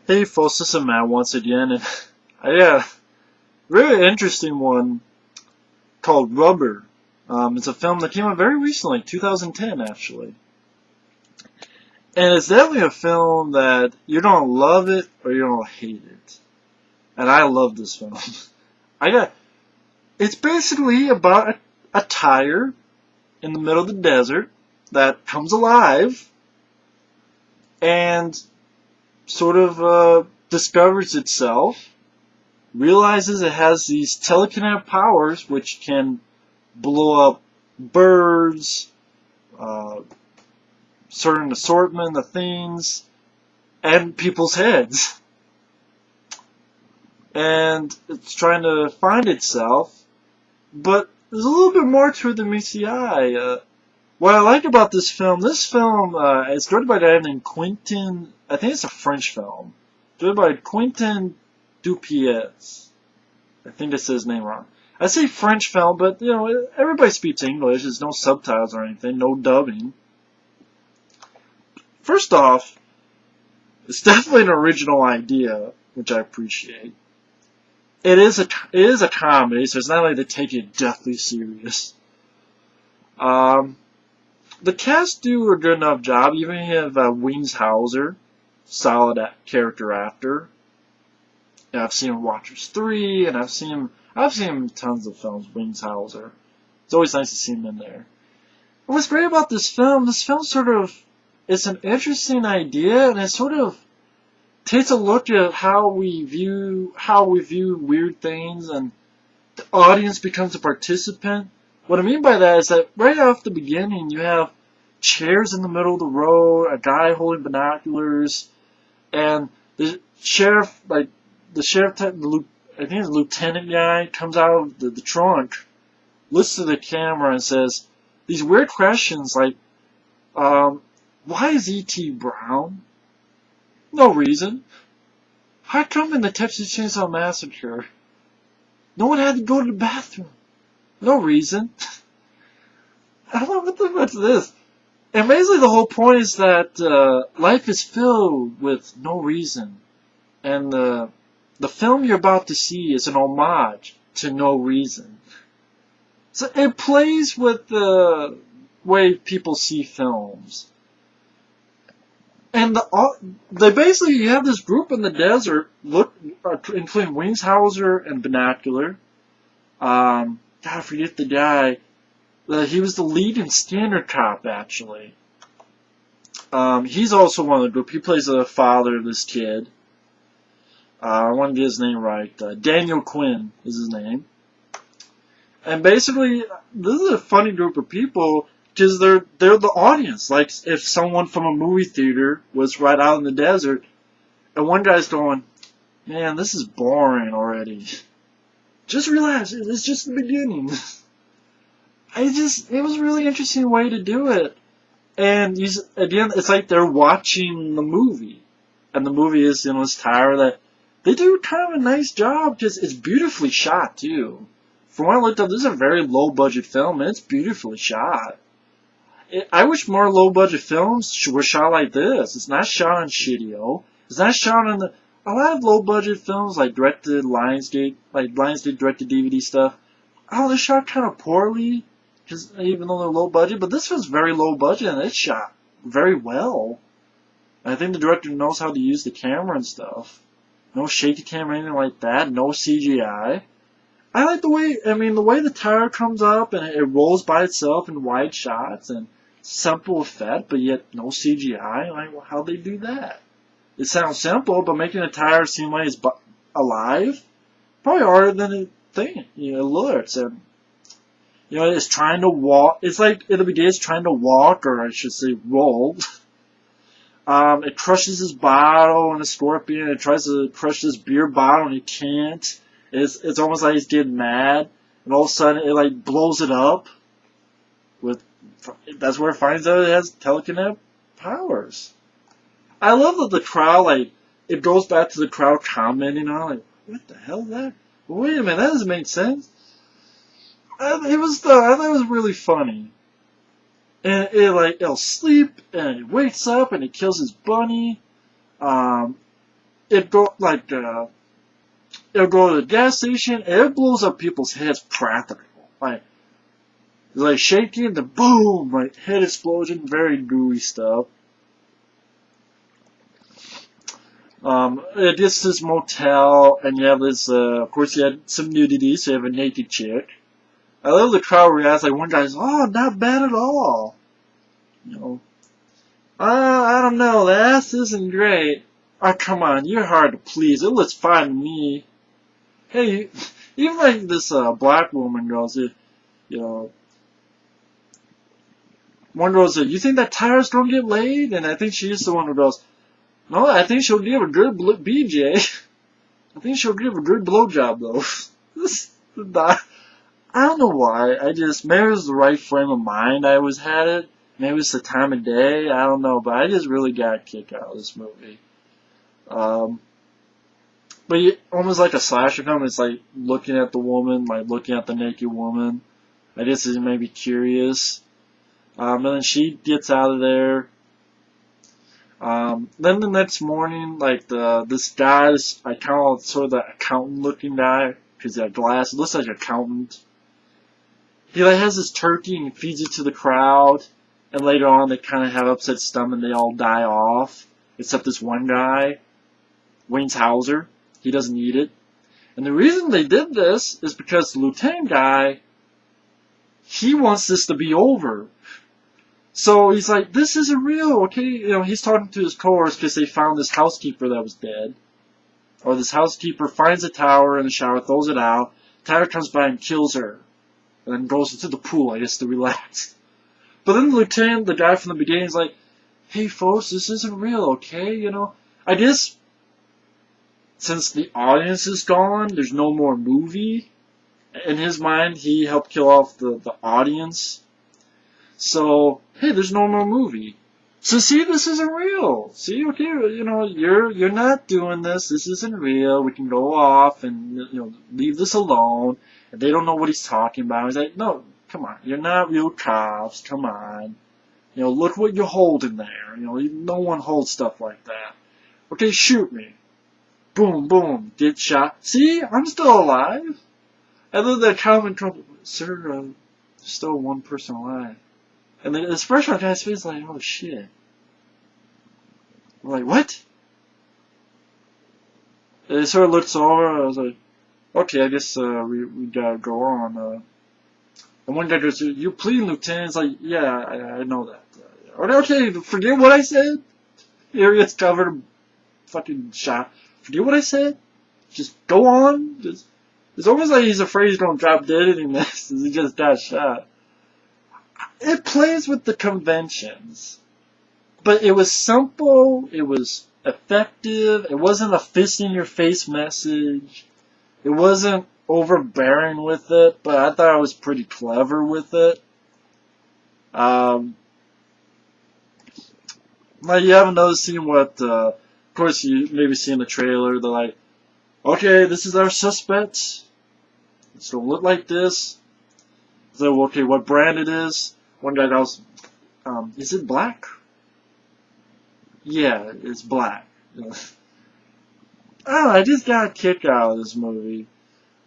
Hey folks, this is Matt once again, and I got a really interesting one called Rubber. It's a film that came out very recently, 2010 actually. And it's definitely a film that you don't love it or you don't hate it. And I love this film. It's basically about a tire in the middle of the desert that comes alive and sort of discovers itself, realizes it has these telekinetic powers which can blow up birds, uh, certain assortment of things, and people's heads. And it's trying to find itself, but there's a little bit more to it than meets the eye. What I like about this film is directed by a guy named Quentin, I think it's a French film, directed by Quentin Dupieux. I think I said his name wrong. I say French film, but you know, everybody speaks English. There's no subtitles or anything, no dubbing. First off, it's definitely an original idea, which I appreciate. It is a comedy, so it's not like they take it deathly serious. The cast do a good enough job. Even you have Wings Hauser, solid character actor. And I've seen him in Watchers 3, and I've seen him in tons of films, Wings Hauser. It's always nice to see him in there. And what's great about this film sort of, it's an interesting idea, and it sort of takes a look at how we view weird things, and the audience becomes a participant. What I mean by that is that right off the beginning, you have chairs in the middle of the road, a guy holding binoculars, and the sheriff, I think the lieutenant guy, comes out of the trunk, looks to the camera and says these weird questions like, why is E.T. brown? No reason. How come in the Texas Chainsaw Massacre, no one had to go to the bathroom? No reason. I don't know what the fuck's this. And basically the whole point is that life is filled with no reason. And the film you're about to see is an homage to No Reason. So it plays with the way people see films. And they basically, you have this group in the desert, including Wings Hauser and Binocular. God, I forget the guy. He was the lead in Standard Cop, actually. He's also one of the group. He plays the father of this kid. I want to get his name right. Daniel Quinn is his name. And basically, this is a funny group of people because they're the audience. Like if someone from a movie theater was right out in the desert, and one guy's going, "Man, this is boring already. Just relax. It's just the beginning." It was a really interesting way to do it. And again, it's like they're watching the movie, and the movie is this tire that they do kind of a nice job because it's beautifully shot too. From what I looked up, this is a very low budget film, and it's beautifully shot. I wish more low budget films were shot like this. It's not shot on Shitio. It's not shot on a lot of low budget films like Lionsgate directed DVD stuff. Oh, they're shot kind of poorly, because even though they're low budget. But this was very low budget, and it's shot very well. And I think the director knows how to use the camera and stuff. No shaky camera, anything like that. No CGI. I like the way the tire comes up and it rolls by itself in wide shots and simple effect, but yet no CGI. Like, how'd they do that? It sounds simple, but making a tire seem like it's alive, probably harder than it looks. And it's trying to walk. It's like at the beginning, it's trying to walk, or I should say, roll. It crushes his bottle and a scorpion. It tries to crush this beer bottle and it can't. It's almost like he's getting mad, and all of a sudden it like blows it up. That's where it finds out it has telekinetic powers. I love that the crowd it goes back to the crowd commenting on what the hell is that? Wait a minute, that doesn't make sense. I thought it was really funny. And it'll sleep and it wakes up and it kills his bunny. it go like it'll go to the gas station and it blows up people's heads practically. Like it's like shaking, the boom, like head explosion, very gooey stuff. It gets this motel, and you have this, of course you had some nudity, so you have a naked chick. I love the crowd reacts, like one guy's, oh, not bad at all. You know, I don't know, the ass isn't great. Oh, come on, you're hard to please, it looks fine to me. Hey, even like this, black woman goes, you know, one goes, you think that Tyra's gonna get laid? And I think she's the one who goes, no, I think she'll give a good BJ. I think she'll give a good blowjob though. I don't know why. Maybe it was the right frame of mind I always had it. Maybe it's the time of day. I don't know, but I just really got a kick out of this movie. But almost like a slasher film, it's like looking at the woman, like looking at the naked woman. I guess it made me curious. And then she gets out of there. Then the next morning, like this guy, I kind of sort of the accountant-looking guy, because he had glasses, looks like an accountant. He like has this turkey and he feeds it to the crowd, and later on they kind of have upset stomach and they all die off, except this one guy, Wings Hauser. He doesn't eat it, and the reason they did this is because the lieutenant guy, he wants this to be over. So he's like, this isn't real, okay? You know, he's talking to his coworkers because they found this housekeeper that was dead. Or this housekeeper finds a tower in the shower, throws it out. Tyler comes by and kills her. And then goes into the pool, I guess, to relax. But then the lieutenant, the guy from the beginning, is like, hey folks, this isn't real, okay? You know, I guess since the audience is gone, there's no more movie. In his mind, he helped kill off the audience. So, hey, there's no more movie. So see, this isn't real. See, okay, you know, you're not doing this. This isn't real. We can go off and, you know, leave this alone. And they don't know what he's talking about. He's like, no, come on. You're not real cops. Come on. You know, look what you're holding there. You know, no one holds stuff like that. Okay, shoot me. Boom, boom. Get shot. See, I'm still alive. And then the comment comes, sir, there's still one person alive. And the expression on the guy's face is like, oh shit. I'm like, what? And he sort of looks over, I was like, okay, I guess we gotta go on. And one guy goes, you're pleading, Lieutenant? It's like, yeah, I know that. Okay, forget what I said. Here he gets covered, fucking shot. Forget what I said. Just go on. It's almost like he's afraid he's gonna drop dead and he misses. He just got shot. It plays with the conventions, but it was simple, it was effective, it wasn't a fist-in-your-face message, it wasn't overbearing with it, but I thought it was pretty clever with it. Like, you haven't noticed seeing what, of course you maybe see in the trailer, they're like, okay, this is our suspect, it's gonna look like this, so okay, what brand it is. One guy goes, is it black? Yeah, it's black. I just got a kick out of this movie.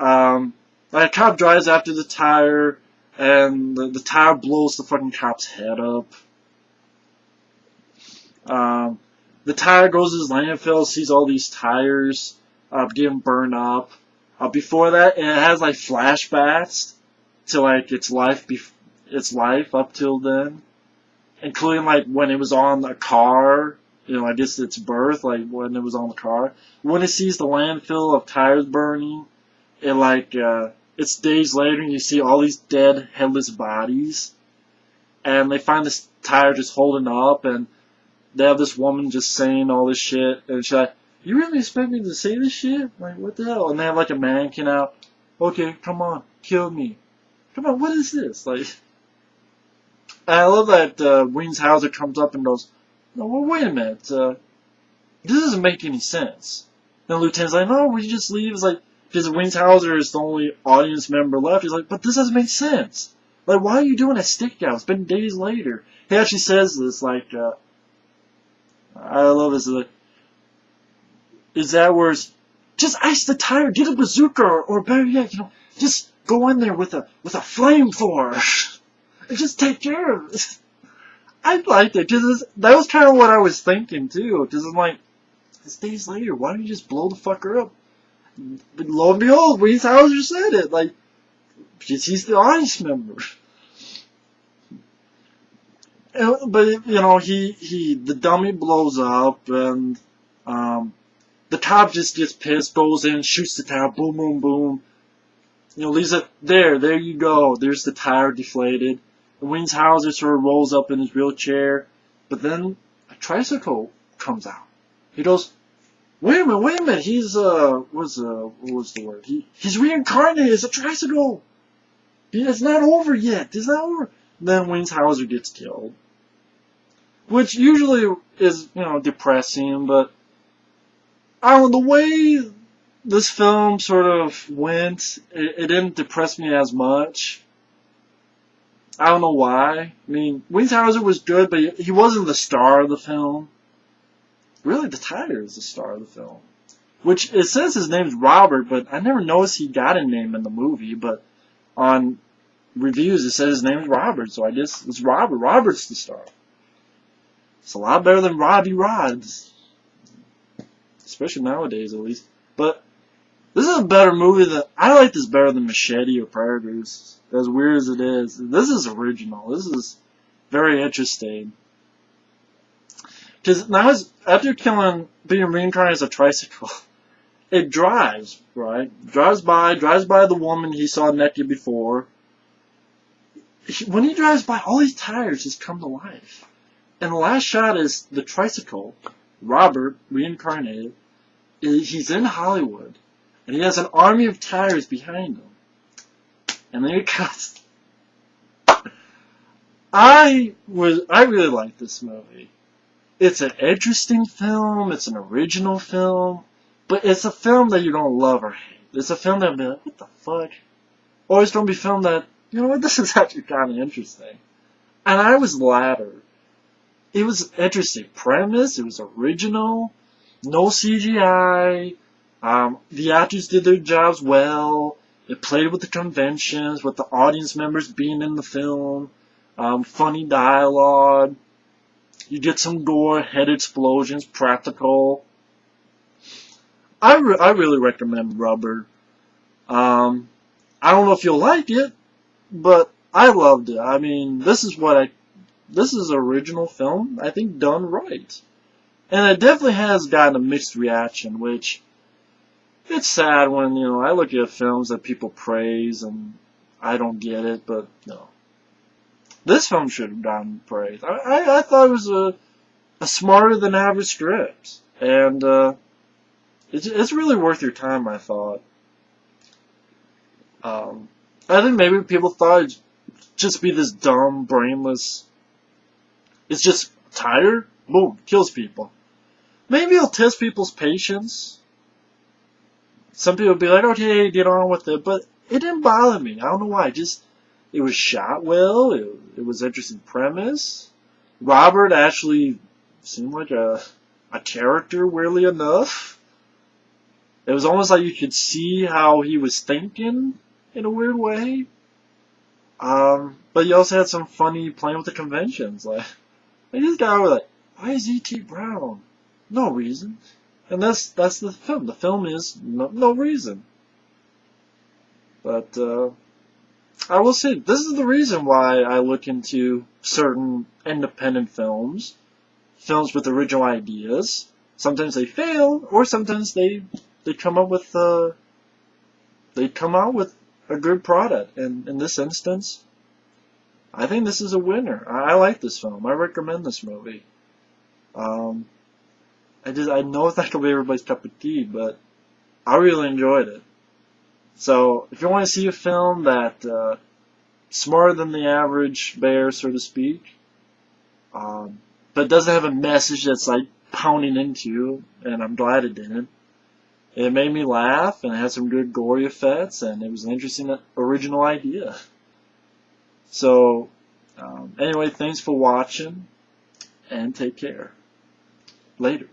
Like a cop drives after the tire, and the tire blows the fucking cop's head up. The tire goes to his landfill, sees all these tires getting burned up. Before that, it has like flashbacks to like its life up till then, including like when it was on the car, you know, I guess its birth, like when it was on the car. When it sees the landfill of tires burning, it like, it's days later and you see all these dead, headless bodies, and they find this tire just holding up, and they have this woman just saying all this shit, and she's like, you really expect me to say this shit? Like, what the hell? And they have like a mannequin out, okay, come on, kill me. Come on, what is this? Like, I love that Wings Hauser comes up and goes, no, well, wait a minute, this doesn't make any sense. And the lieutenant's like, no, we just leave. It's like, because Wings Hauser is the only audience member left. He's like, but this doesn't make sense. Like, why are you doing a stick out? It's been days later. He actually says this, like, I love this, like, is that where it's just ice the tire, get a bazooka, or better yet, just go in there with a flamethrower and just take care of it. I liked it because that was kind of what I was thinking too. Because I'm like, it's days later, why don't you just blow the fucker up? But lo and behold, Wings Hauser said it. Like, because he's the audience member. But the dummy blows up, and the cop just gets pissed, goes in, shoots the tire, boom, boom, boom. Leaves it there. There you go. There's the tire deflated. And Wings Hauser sort of rolls up in his wheelchair, but then a tricycle comes out. He goes, wait a minute. He's what was the word? He's reincarnated as a tricycle. It's not over yet. It's not over. Then Wings Hauser gets killed, which usually is depressing, but I don't know, the way this film sort of went, it didn't depress me as much. I don't know why. I mean, Wings Hauser was good, but he wasn't the star of the film. Really, the tire is the star of the film. Which, it says his name's Robert, but I never noticed he got a name in the movie, but on reviews it says his name's Robert, so I guess it's Robert. Robert's the star. It's a lot better than Roddy Rod's. Especially nowadays, at least. But this is a better movie I like this better than Machete or Predators. As weird as it is. This is original. This is very interesting. Because now, after being reincarnated as a tricycle, it drives, right? Drives by the woman he saw naked before. When he drives by, all these tires just come to life. And the last shot is the tricycle, Robert, reincarnated. He's in Hollywood. And he has an army of tires behind him. And then it cuts. I really like this movie. It's an interesting film. It's an original film. But it's a film that you don't love or hate. It's a film that will be like, what the fuck? Or it's going to be a film that, this is actually kind of interesting. And I was the latter. It was interesting premise. It was original. No CGI. The actors did their jobs well. It played with the conventions, with the audience members being in the film. Funny dialogue. You get some gore, head explosions, practical. I really recommend Rubber. I don't know if you'll like it, but I loved it. I mean, this is an original film, I think, done right. And it definitely has gotten a mixed reaction, which, it's sad when, I look at films that people praise and I don't get it, but, This film should have gotten praise. I thought it was a smarter than average script. And, it's really worth your time, I thought. I think maybe people thought it'd just be this dumb, brainless, it's just tired, boom, kills people. Maybe it'll test people's patience. Some people will be like, okay, get on with it, but it didn't bother me. I don't know why. It was shot well. It was an interesting premise. Robert actually seemed like a character, weirdly enough. It was almost like you could see how he was thinking in a weird way. But you also had some funny playing with the conventions. Like this guy was like, why is E.T. brown? No reason. And that's the film. The film is no reason. But I will say, this is the reason why I look into certain independent films with original ideas. Sometimes they fail, or sometimes they come up with a good product. And in this instance, I think this is a winner. I like this film. I recommend this movie. I know it's not gonna be everybody's cup of tea, but I really enjoyed it. So if you want to see a film that smarter than the average bear, so to speak, but doesn't have a message that's like pounding into you, and I'm glad it didn't. It made me laugh, and it had some good gory effects, and it was an interesting original idea. So anyway, thanks for watching, and take care. Later.